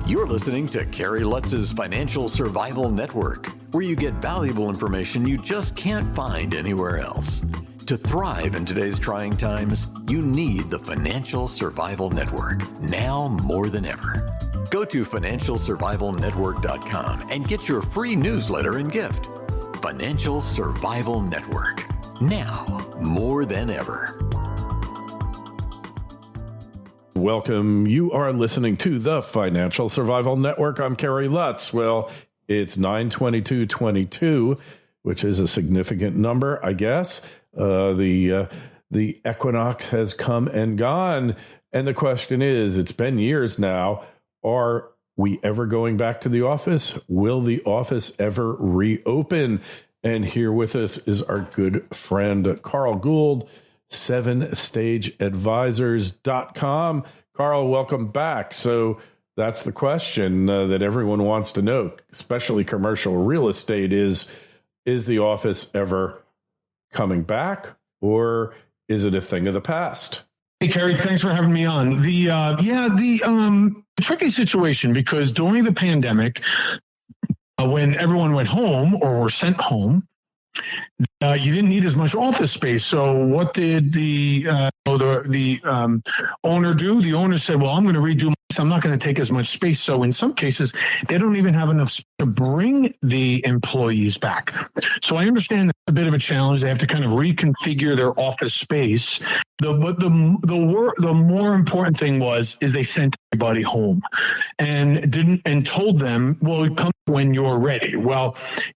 You're listening to Kerry Lutz's Financial Survival Network, where you get valuable information you just can't find anywhere else. To thrive in today's trying times, you need the Financial Survival Network, now more than ever. Go to financialsurvivalnetwork.com and get your free newsletter and gift. Financial Survival Network, now more than ever. Welcome. You are listening to the Financial Survival Network. I'm Kerry Lutz. Well, it's 9/22/22, which is a significant number, I guess. The equinox has come and gone. And the question is, it's been years now. Are we ever going back to the office? Will the office ever reopen? And here with us is our good friend, Carl Gould, 7stageadvisors.com. Carl, welcome back. So that's the question that everyone wants to know, especially commercial real estate, is the office ever coming back, or is it a thing of the past? Hey, Kerry, thanks for having me on. The tricky situation, because during the pandemic, when everyone went home or were sent home, you didn't need as much office space. So what did the owner do? The owner said, well, I'm going to redo this. I'm not going to take as much space. So in some cases, they don't even have enough space to bring the employees back. So I understand that's a bit of a challenge. They have to kind of reconfigure their office space. The more important thing is they sent everybody home and told them, well, come when you're ready. Well,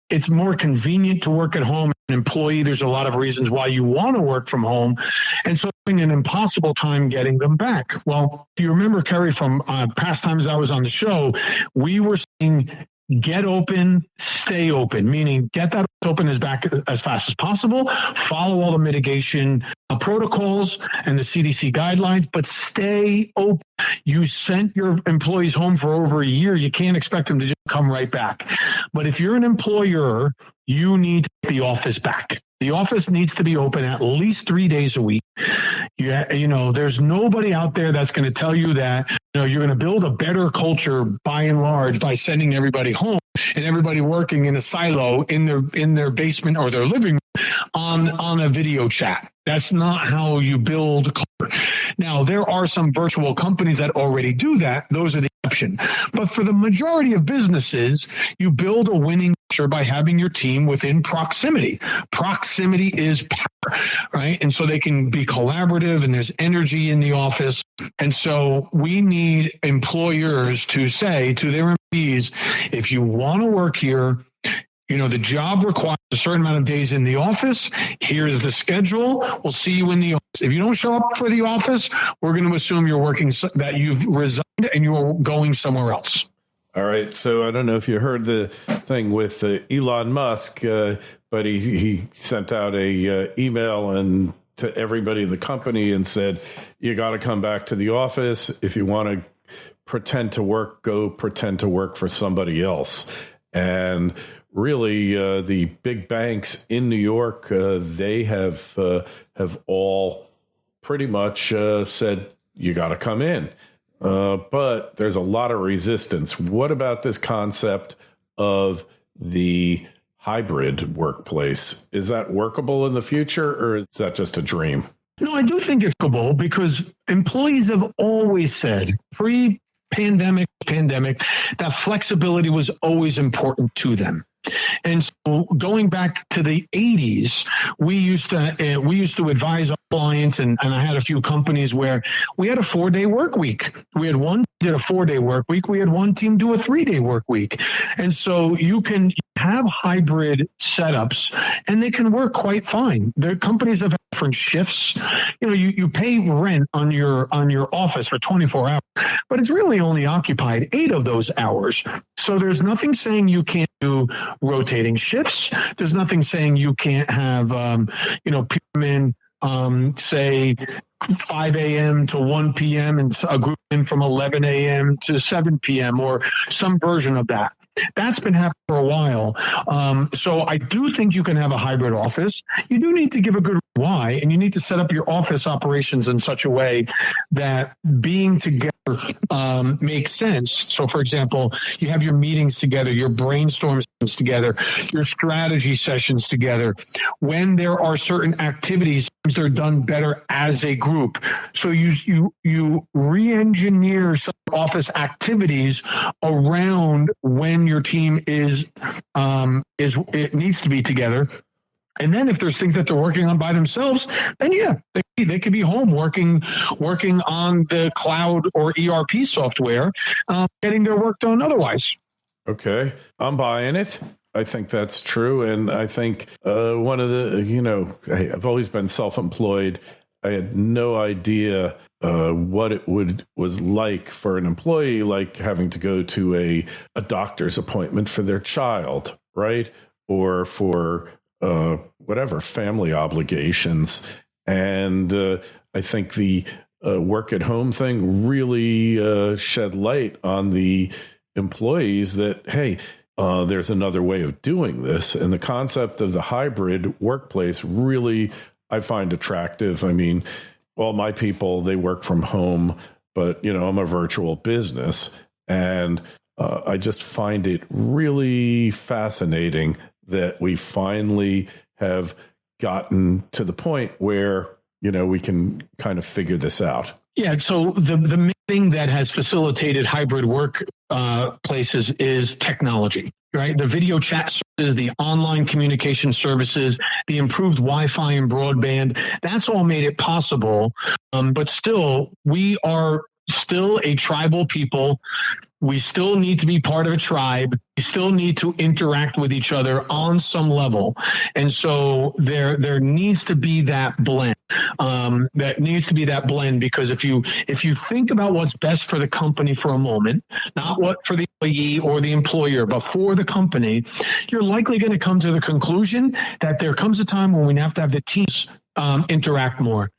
it's more convenient to work at home. An employee, there's a lot of reasons why you want to work from home, and so having an impossible time getting them back. Well, if you remember, Kerry, from past times I was on the show, we were saying get open, stay open, meaning get that open as fast as possible, follow all the mitigation protocols and the CDC guidelines, but stay open. You sent your employees home for over a year. You can't expect them to just come right back. But if you're an employer, you need to get the office back. The office needs to be open at least 3 days a week. There's nobody out there that's going to tell you that you're going to build a better culture by and large by sending everybody home and everybody working in a silo in their basement or their living room on a video chat. That's not how you build culture. Now, there are some virtual companies that already do that. Those are the exception. But for the majority of businesses, you build a winning culture by having your team within proximity. Proximity is power, right? And so they can be collaborative and there's energy in the office. And so we need employers to say to their employees, if you want to work here, the job requires a certain amount of days in the office. Here is the schedule. We'll see you in the office. If you don't show up for the office, we're going to assume that you've resigned and you're going somewhere else. All right. So I don't know if you heard the thing with Elon Musk, but he sent out a email and to everybody in the company and said, you got to come back to the office. If you want to pretend to work, go pretend to work for somebody else. And really, the big banks in New York, they have all pretty much said, you got to come in. But there's a lot of resistance. What about this concept of the hybrid workplace? Is that workable in the future, or is that just a dream? No, I do think it's workable because employees have always said, pre-pandemic, that flexibility was always important to them. And so going back to the 80s, we used to advise our clients, and I had a few companies where we had a 4-day work week. We had one did a 4-day work week. We had one team do a 3-day work week. And so you can have hybrid setups and they can work quite fine. The companies have different shifts. You pay rent on your office for 24 hours, but it's really only occupied 8 of those hours. So there's nothing saying you can't do rotating shifts. There's nothing saying you can't have, people in, say 5 a.m. to 1 p.m. and a group in from 11 a.m. to 7 p.m. or some version of that. That's been happening for a while. So I do think you can have a hybrid office. You do need to give a good why, and you need to set up your office operations in such a way that being together makes sense. So, for example, you have your meetings together, your brainstorm sessions together, your strategy sessions together. When there are certain activities, they're done better as a group. So you re-engineer some office activities around when your team is it needs to be together. And then if there's things that they're working on by themselves, then yeah, they could be home working on the cloud or ERP software, getting their work done otherwise. Okay, I'm buying it. I think that's true. And I think one of the, I've always been self-employed. I had no idea what it was like for an employee, like having to go to a doctor's appointment for their child, right? Or for whatever, family obligations. And I think the work at home thing really shed light on the employees that, hey, there's another way of doing this. And the concept of the hybrid workplace really, I find attractive. I mean, all my people, they work from home, but, I'm a virtual business. And I just find it really fascinating that we finally have gotten to the point where, we can kind of figure this out. Yeah. So the main thing that has facilitated hybrid work places is technology, right? The video chat services, the online communication services, the improved Wi-Fi and broadband, that's all made it possible. But still, we are still a tribal people. We still need to be part of a tribe. We still need to interact with each other on some level. And so there needs to be that blend. Because if you think about what's best for the company for a moment, not what for the employee or the employer, but for the company, you're likely going to come to the conclusion that there comes a time when we have to have the teams interact more.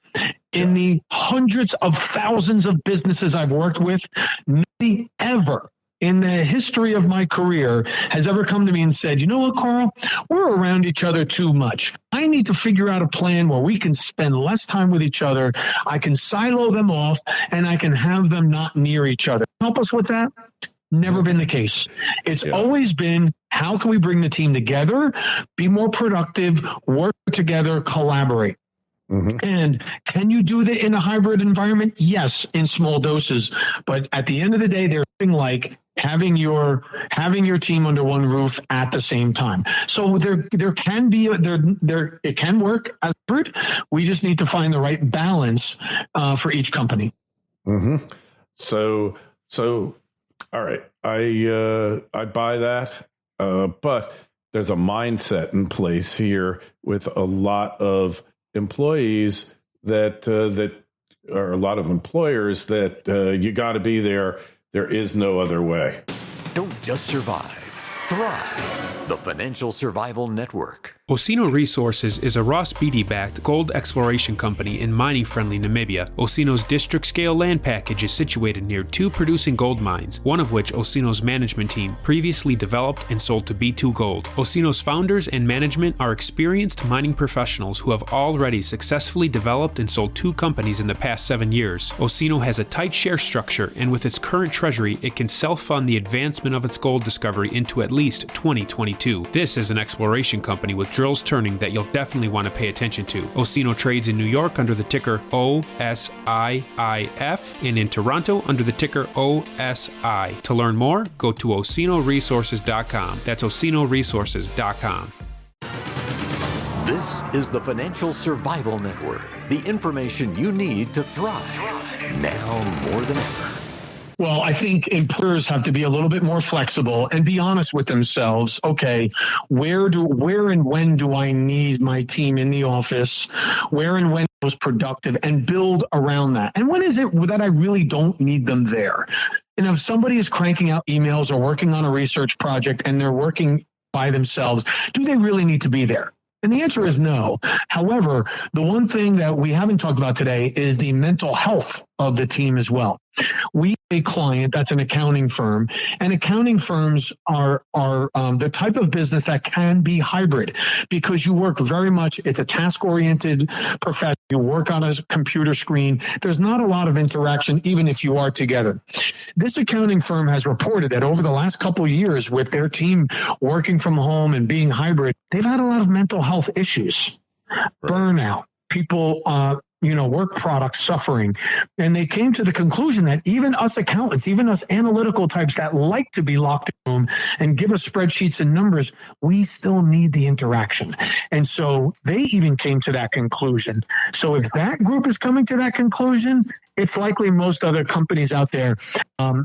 In the hundreds of thousands of businesses I've worked with, nobody ever in the history of my career has ever come to me and said, you know what, Carl, we're around each other too much. I need to figure out a plan where we can spend less time with each other. I can silo them off and I can have them not near each other. Help us with that? Never been the case. It's always been, how can we bring the team together, be more productive, work together, collaborate? Mm-hmm. And can you do that in a hybrid environment? Yes, in small doses. But at the end of the day, there's something like having your team under one roof at the same time. So there can be it can work as hybrid. We just need to find the right balance for each company. Mm-hmm. So all right, I buy that, but there's a mindset in place here with a lot of employees that are a lot of employers that you got to be there. There is no other way. Don't just survive, thrive. The Financial Survival Network. Osino Resources is a Ross Beatty-backed gold exploration company in mining-friendly Namibia. Osino's district-scale land package is situated near 2 producing gold mines, one of which Osino's management team previously developed and sold to B2 Gold. Osino's founders and management are experienced mining professionals who have already successfully developed and sold 2 companies in the past 7 years. Osino has a tight share structure, and with its current treasury, it can self-fund the advancement of its gold discovery into at least 2022. This is an exploration company with drills turning that you'll definitely want to pay attention to. Osino trades in New York under the ticker OSIIF and in Toronto under the ticker OSI. To learn more, go to osinoresources.com. That's osinoresources.com. This is the Financial Survival Network, the information you need to thrive now more than ever. Well, I think employers have to be a little bit more flexible and be honest with themselves. Okay, where and when do I need my team in the office? Where and when was productive, and build around that. And when is it that I really don't need them there? And if somebody is cranking out emails or working on a research project and they're working by themselves, do they really need to be there? And the answer is no. However, the one thing that we haven't talked about today is the mental health of the team as well. We have a client that's an accounting firm, and accounting firms are the type of business that can be hybrid because you work very much, it's a task-oriented profession. You work on a computer screen. There's not a lot of interaction, even if you are together. This accounting firm has reported that over the last couple of years with their team working from home and being hybrid, they've had a lot of mental health issues, burnout, people, work product suffering. And they came to the conclusion that even us accountants, even us analytical types that like to be locked in a room and give us spreadsheets and numbers, we still need the interaction. And so they even came to that conclusion. So if that group is coming to that conclusion, it's likely most other companies out there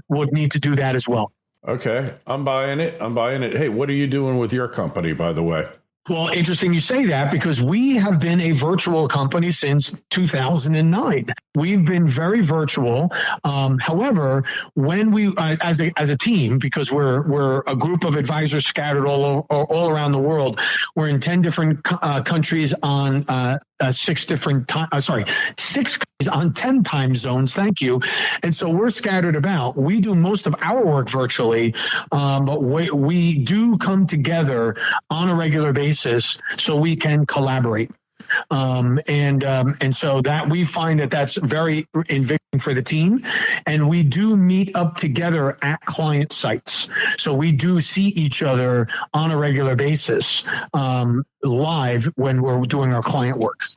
would need to do that as well. Okay. I'm buying it. Hey, what are you doing with your company, by the way? Well, interesting you say that because we have been a virtual company since 2009. We've been very virtual. However, when we, as a team, because we're a group of advisors scattered all around the world, we're in 10 different countries on 6 countries on 10 time zones. Thank you. And so we're scattered about. We do most of our work virtually, but we do come together on a regular basis so we can collaborate. And so that we find that that's very invigorating for the team. And we do meet up together at client sites. So we do see each other on a regular basis, live when we're doing our client works.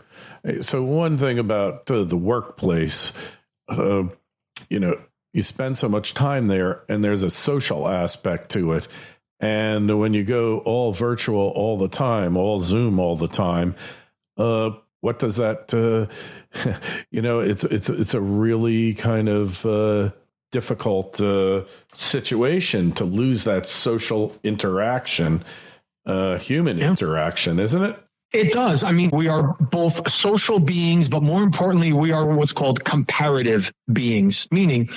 So one thing about the workplace, you spend so much time there and there's a social aspect to it. And when you go all virtual all the time, all Zoom all the time, what does that, it's a really kind of difficult situation to lose that social interaction, human interaction, isn't it? It does. I mean, we are both social beings, but more importantly, we are what's called comparative beings, meaning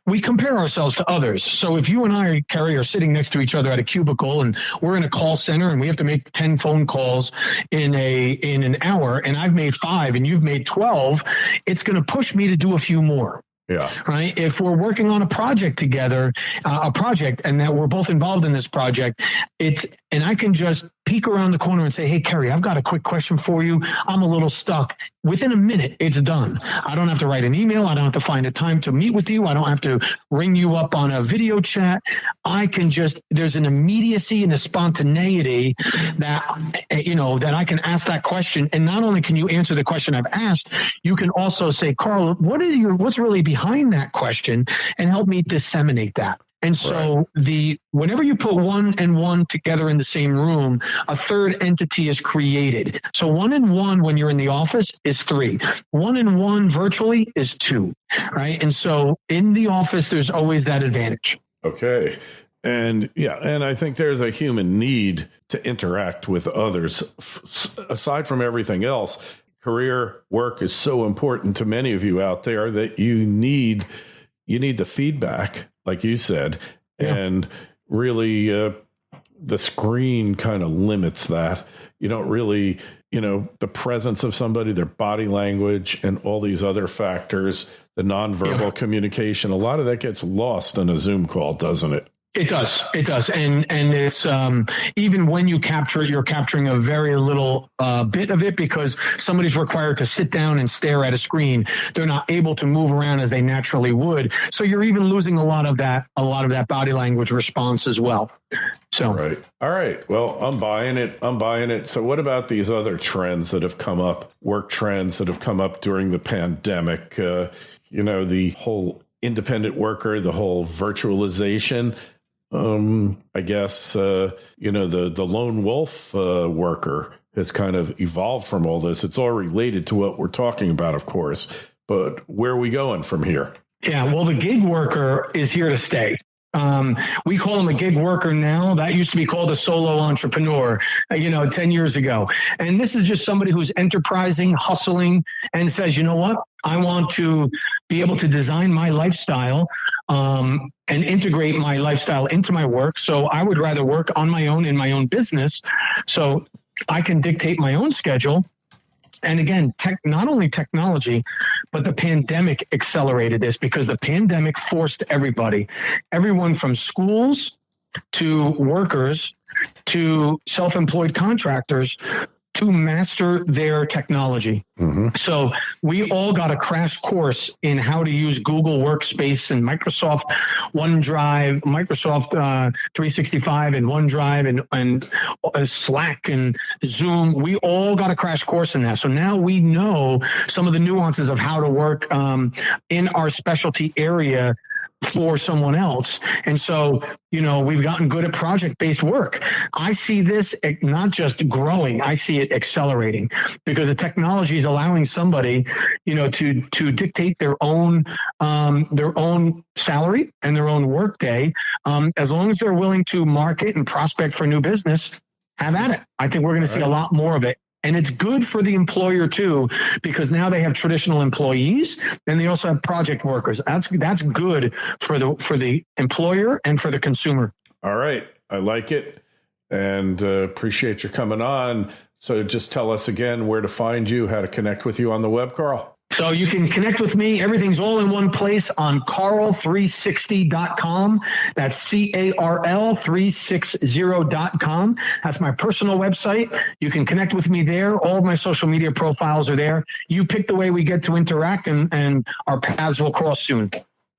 we compare ourselves to others. So if you and I, Kerry, are sitting next to each other at a cubicle and we're in a call center and we have to make 10 phone calls in an hour, and I've made 5 and you've made 12, it's going to push me to do a few more. Yeah. Right. If we're working on a project together, and that we're both involved in this project, and I can just peek around the corner and say, hey, Kerry, I've got a quick question for you. I'm a little stuck. Within a minute, it's done. I don't have to write an email. I don't have to find a time to meet with you. I don't have to ring you up on a video chat. I can there's an immediacy and a spontaneity that I can ask that question. And not only can you answer the question I've asked, you can also say, Carl, what's really behind that question, and help me disseminate that. And so whenever you put 1 and 1 together in the same room, a third entity is created. So 1 and 1 when you're in the office is 3. 1 and 1 virtually is 2, right? And so in the office, there's always that advantage. Okay. And I think there's a human need to interact with others. Aside from everything else, career work is so important to many of you out there that you need the feedback, like you said, and really the screen kind of limits that. You don't really, the presence of somebody, their body language, and all these other factors, the nonverbal communication, a lot of that gets lost in a Zoom call, doesn't it? It does. And it's even when you capture it, you're capturing a very little bit of it because somebody's required to sit down and stare at a screen. They're not able to move around as they naturally would. So you're even losing a lot of that body language response as well. So right. All right. Well, I'm buying it. So what about these other trends that have come up, work trends that have come up during the pandemic? The whole independent worker, the whole virtualization. I guess, the lone wolf worker has kind of evolved from all this. It's all related to what we're talking about, of course. But where are we going from here? Yeah, well, the gig worker is here to stay. We call him a gig worker now. That used to be called a solo entrepreneur, 10 years ago. And this is just somebody who's enterprising, hustling, and says, you know what? I want to be able to design my lifestyle and integrate my lifestyle into my work. So I would rather work on my own in my own business so I can dictate my own schedule. And again, not only technology, but the pandemic accelerated this, because the pandemic forced everyone from schools to workers to self-employed contractors to master their technology. Mm-hmm. So we all got a crash course in how to use Google Workspace and Microsoft OneDrive, Microsoft 365 and OneDrive and Slack and Zoom. We all got a crash course in that. So now we know some of the nuances of how to work in our specialty area for someone else. And so, we've gotten good at project-based work. I see this not just growing, I see it accelerating, because the technology is allowing somebody, to dictate their own salary and their own workday. As long as they're willing to market and prospect for new business, have at it. I think we're going to see a lot more of it. And it's good for the employer too, because now they have traditional employees and they also have project workers. That's good for the employer and for the consumer. All right. I like it, and appreciate you coming on. So just tell us again where to find you, how to connect with you on the web, Carl. So you can connect with me. Everything's all in one place on carl360.com. That's CARL360.com. That's my personal website. You can connect with me there. All of my social media profiles are there. You pick the way we get to interact, and our paths will cross soon.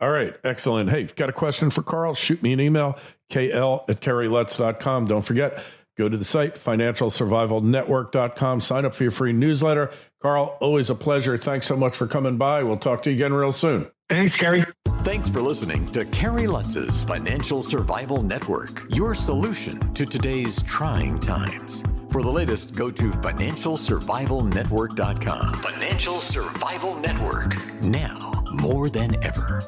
All right. Excellent. Hey, if you've got a question for Carl, shoot me an email, kl@kerrylutz.com. Don't forget, go to the site, financialsurvivalnetwork.com. Sign up for your free newsletter. Carl, always a pleasure. Thanks so much for coming by. We'll talk to you again real soon. Thanks, Kerry. Thanks for listening to Kerry Lutz's Financial Survival Network, your solution to today's trying times. For the latest, go to financialsurvivalnetwork.com. Financial Survival Network, now more than ever.